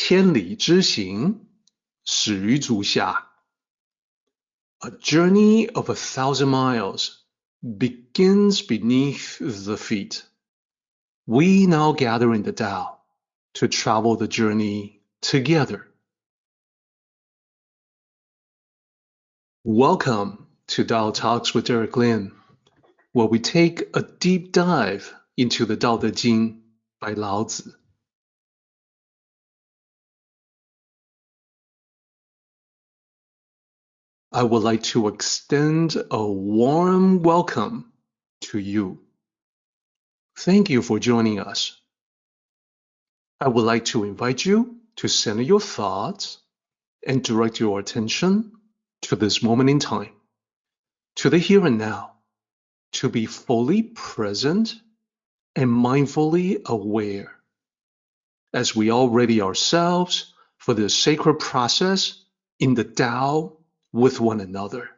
千里之行，始于足下。A journey of 1,000 miles begins beneath the feet. We now gather in the Tao to travel the journey together. Welcome to Tao Talks with Derek Lin, where we take a deep dive into the Tao Te Ching by Lao Tzu. I would like to extend a warm welcome to you. Thank you for joining us. I would like to invite you to center your thoughts and direct your attention to this moment in time, to the here and now, to be fully present and mindfully aware as we all ready ourselves for this sacred process in the Tao with one another.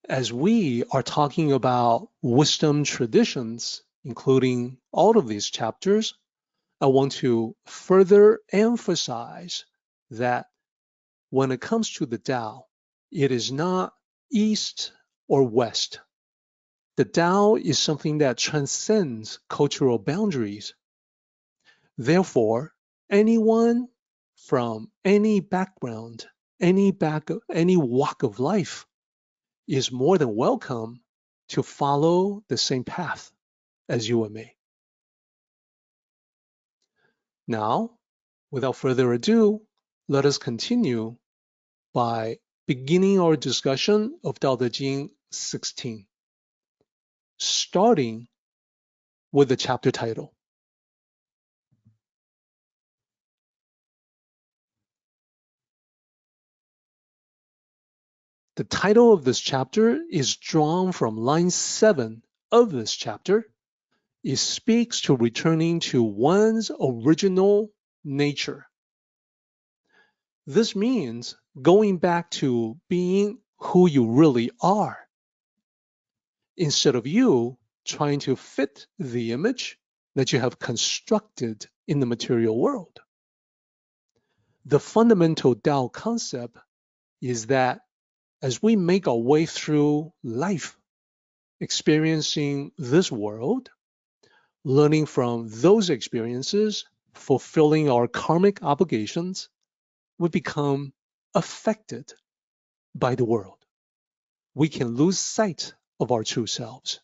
As we are talking about wisdom traditions, including all of these chapters, I want to further emphasize that when it comes to the Tao, it is not east or west. The Tao is something that transcends cultural boundaries. Therefore, anyone from any background, any walk of life is more than welcome to follow the same path as you and me. Now, without further ado, let us continue by beginning our discussion of Tao Te Ching 16, starting with the chapter title. The title of this chapter is drawn from line 7 of this chapter. It speaks to returning to one's original nature. This means going back to being who you really are, instead of you trying to fit the image that you have constructed in the material world. The fundamental Tao concept is that as we make our way through life, experiencing this world, learning from those experiences, fulfilling our karmic obligations, we become affected by the world. We can lose sight of our true selves.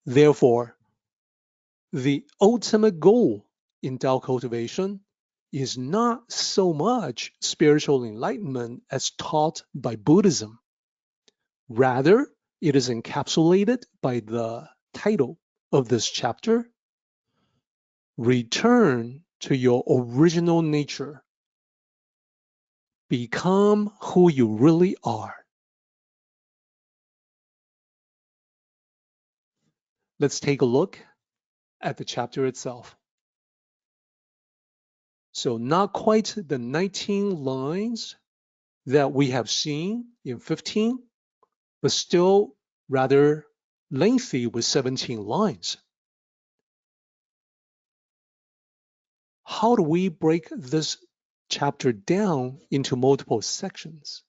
Therefore, the ultimate goal in Tao cultivation is not so much spiritual enlightenment as taught by Buddhism. Rather, it is encapsulated by the title of this chapter, Return to your original nature. Become who you really are. Let's take a look at the chapter itself. So not quite the 19 lines that we have seen in 15, but still rather lengthy with 17 lines. How do we break this chapter down into multiple sections?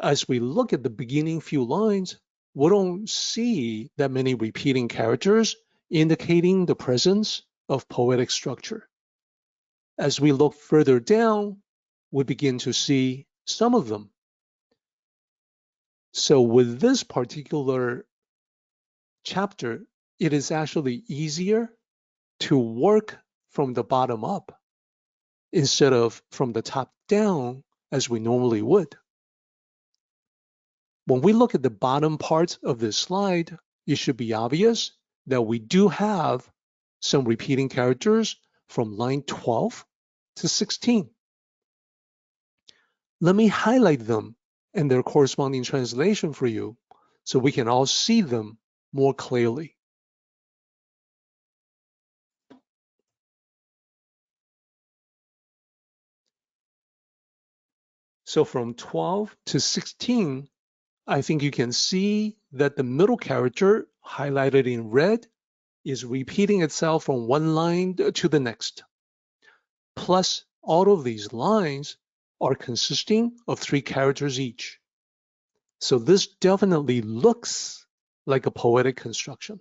As we look at the beginning few lines, we don't see that many repeating characters indicating the presence of poetic structure. As we look further down, we begin to see some of them. So with this particular chapter, it is actually easier to work from the bottom up instead of from the top down as we normally would. When we look at the bottom part of this slide, it should be obvious that we do have some repeating characters from line 12 to 16. Let me highlight them and their corresponding translation for you so we can all see them more clearly. So from 12 to 16, I think you can see that the middle character highlighted in red is repeating itself from one line to the next. Plus, all of these lines are consisting of 3 characters each. So this definitely looks like a poetic construction.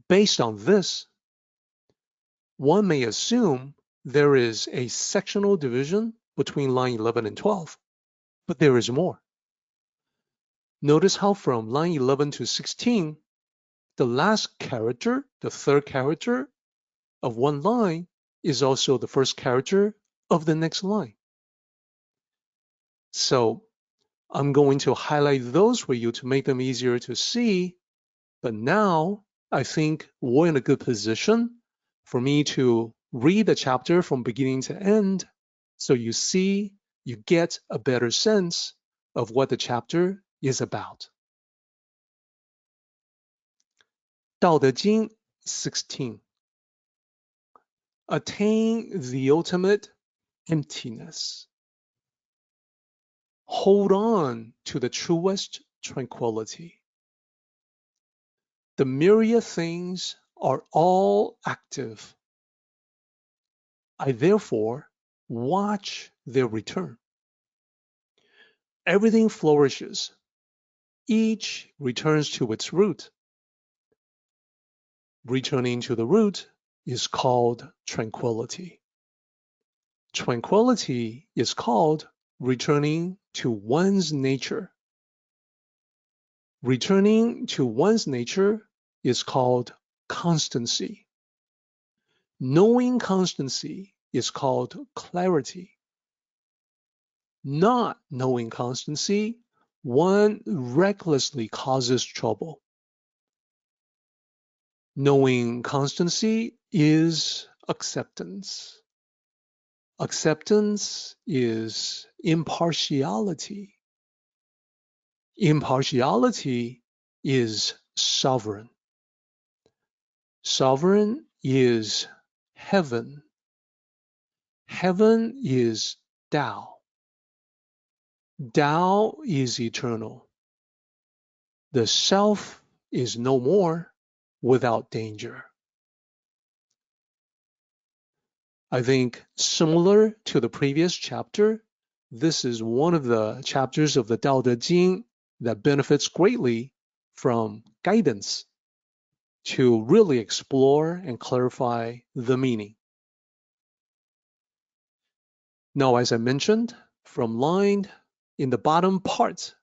Based on this, one may assume there is a sectional division between line 11 and 12, but there is more. Notice how from line 11 to 16, the last character, the third character of one line, is also the first character of the next line. So I'm going to highlight those for you to make them easier to see, but now I think we're in a good position for me to read the chapter from beginning to end, so you get a better sense of what the chapter is about. 道德经 16. Attain the ultimate emptiness. Hold on to the truest tranquility. The myriad things are all active. I therefore watch their return. Everything flourishes. Each returns to its root. Returning to the root is called tranquility. Tranquility is called returning to one's nature. Returning to one's nature is called constancy. Knowing constancy is called clarity. Not knowing constancy, one recklessly causes trouble. Knowing constancy is acceptance. Acceptance is impartiality. Impartiality is sovereign. Sovereign is heaven. Heaven is Tao. Tao is eternal. The self is no more without danger. I think similar to the previous chapter, this is one of the chapters of the Tao Te Ching that benefits greatly from guidance to really explore and clarify the meaning. Now, as I mentioned, from line in the bottom part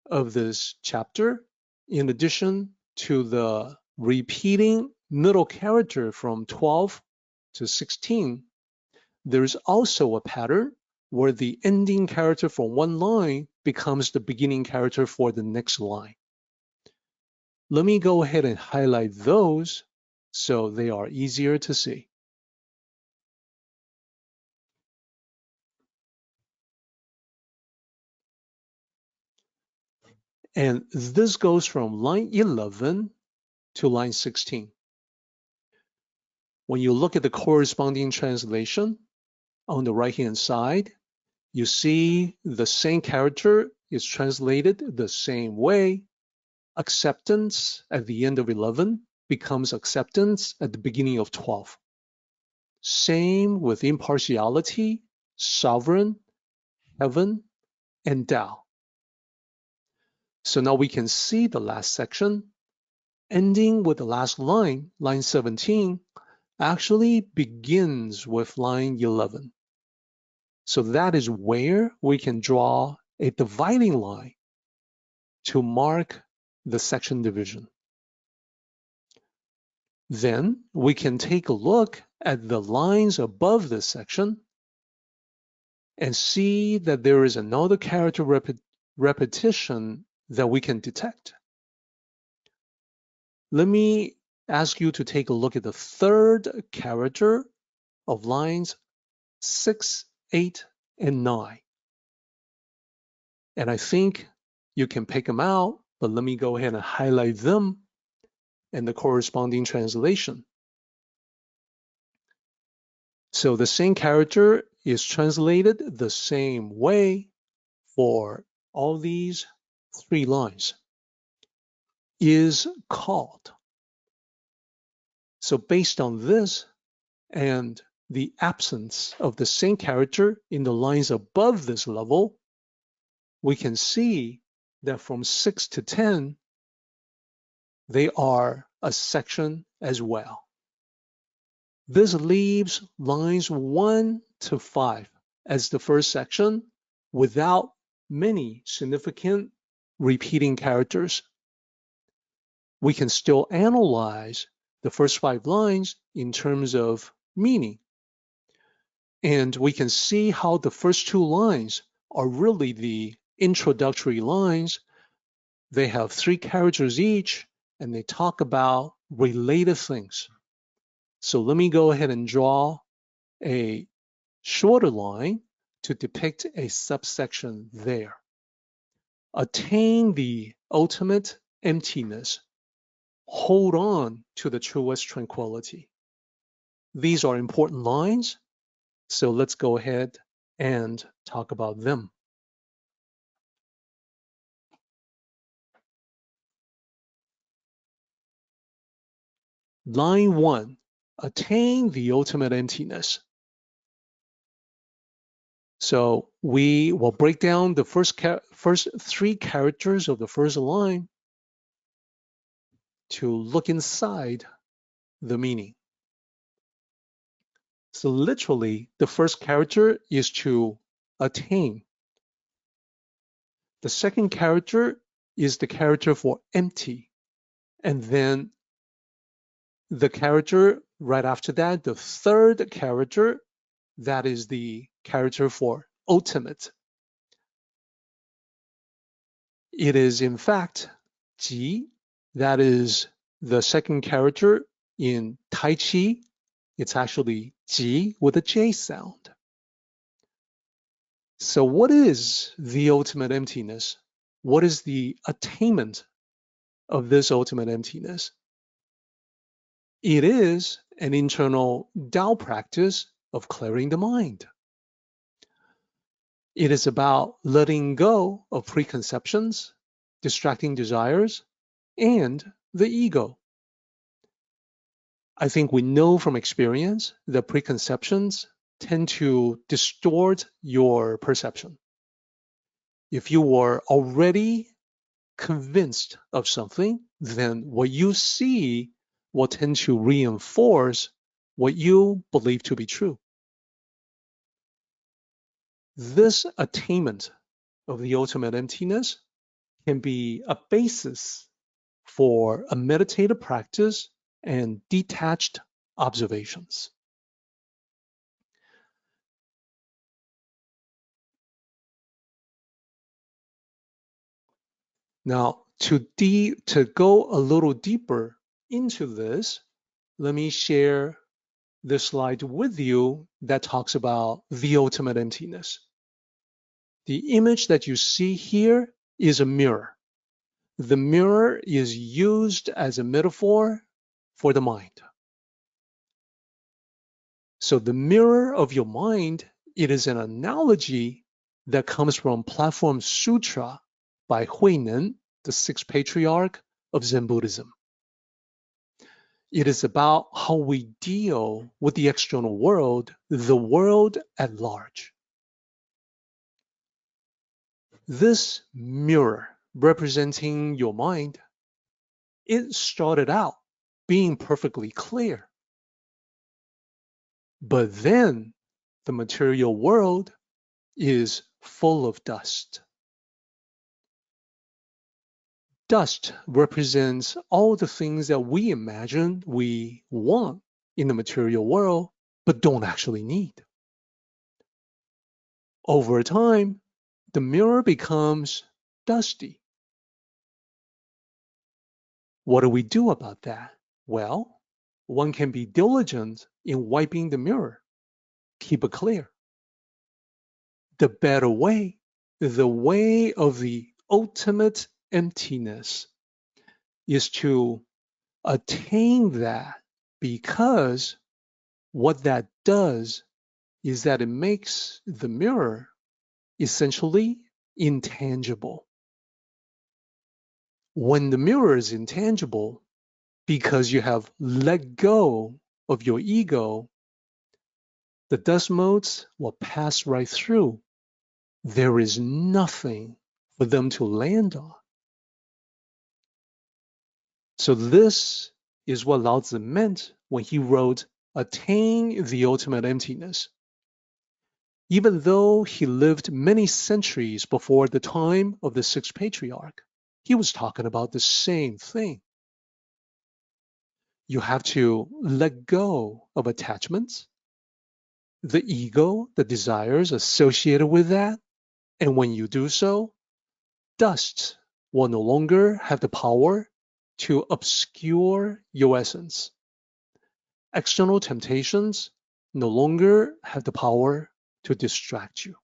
of this chapter, in addition to the repeating middle character from 12 to 16, there's also a pattern where the ending character from one line becomes the beginning character for the next line. Let me go ahead and highlight those so they are easier to see. And this goes from line 11 to line 16. When you look at the corresponding translation on the right-hand side, you see the same character is translated the same way. Acceptance at the end of 11 becomes acceptance at the beginning of 12. Same with impartiality, sovereign, heaven, and Tao. So now we can see the last section, ending with the last line, line 17, actually begins with line 11. So that is where we can draw a dividing line to mark the section division. Then we can take a look at the lines above this section and see that there is another character repetition that we can detect. Let me ask you to take a look at the third character of lines 6, 8, and 9. And I think you can pick them out, but let me go ahead and highlight them and the corresponding translation. So the same character is translated the same way for all these 3 lines is called. So based on this and the absence of the same character in the lines above this level, we can see that from 6 to 10, they are a section as well. This leaves lines 1 to 5 as the first section without many significant repeating characters. We can still analyze the first 5 lines in terms of meaning. And we can see how the first 2 lines are really the introductory lines. They have 3 characters each, and they talk about related things. So let me go ahead and draw a shorter line to depict a subsection there. Attain the ultimate emptiness. Hold on to the truest tranquility. These are important lines, so let's go ahead and talk about them. Line 1, attain the ultimate emptiness. So we will break down the first 3 characters of the first line to look inside the meaning. So literally, the first character is to attain. The second character is the character for empty. And then the character right after that, the third character, that is the character for ultimate. It is in fact Ji, that is the second character in Tai Chi. It's actually Ji with a J sound. So what is the ultimate emptiness? What is the attainment of this ultimate emptiness? It is an internal Tao practice of clearing the mind. It is about letting go of preconceptions, distracting desires, and the ego. I think we know from experience that preconceptions tend to distort your perception. If you were already convinced of something, then what you see will tend to reinforce what you believe to be true. This attainment of the ultimate emptiness can be a basis for a meditative practice and detached observations. Now, to go a little deeper into this, let me share this slide with you that talks about the ultimate emptiness. The image that you see here is a mirror. The mirror is used as a metaphor for the mind. So the mirror of your mind, it is an analogy that comes from Platform Sutra by Huineng, the 6th patriarch of Zen Buddhism. It is about how we deal with the external world, the world at large. This mirror representing your mind, it started out being perfectly clear. But then the material world is full of dust. Dust represents all the things that we imagine we want in the material world, but don't actually need. Over time, the mirror becomes dusty. What do we do about that? Well, one can be diligent in wiping the mirror, keep it clear. The better way, the way of the ultimate emptiness, is to attain that, because what that does is that it makes the mirror essentially intangible. When the mirror is intangible, because you have let go of your ego, the dust motes will pass right through. There is nothing for them to land on. So this is what Lao Tzu meant when he wrote, Attain the ultimate emptiness. Even though he lived many centuries before the time of the sixth patriarch, he was talking about the same thing. You have to let go of attachments, the ego, the desires associated with that, and when you do so, dust will no longer have the power to obscure your essence. External temptations no longer have the power to distract you.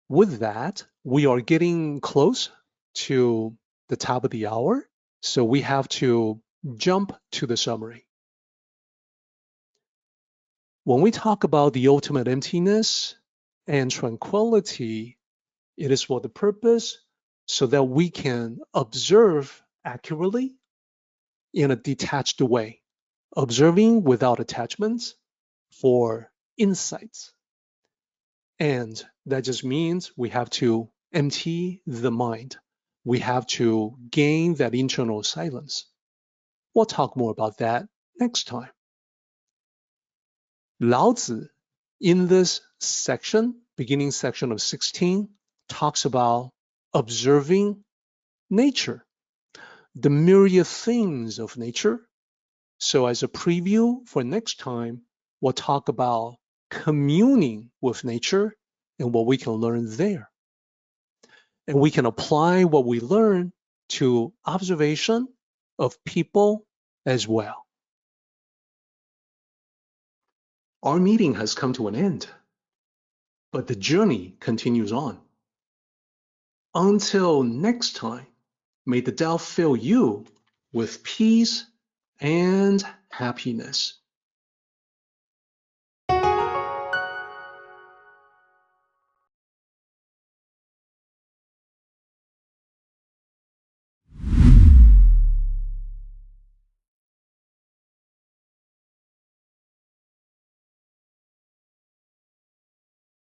With that, we are getting close to the top of the hour, so we have to jump to the summary. When we talk about the ultimate emptiness and tranquility, it is for the purpose so that we can observe accurately in a detached way, observing without attachments for insights. And that just means we have to empty the mind. We have to gain that internal silence. We'll talk more about that next time. Lao Tzu, in this section, beginning section of 16, talks about observing nature, the myriad things of nature. So as a preview for next time, we'll talk about communing with nature and what we can learn there. And we can apply what we learn to observation of people as well. Our meeting has come to an end, but the journey continues on. Until next time, may the Tao fill you with peace and happiness.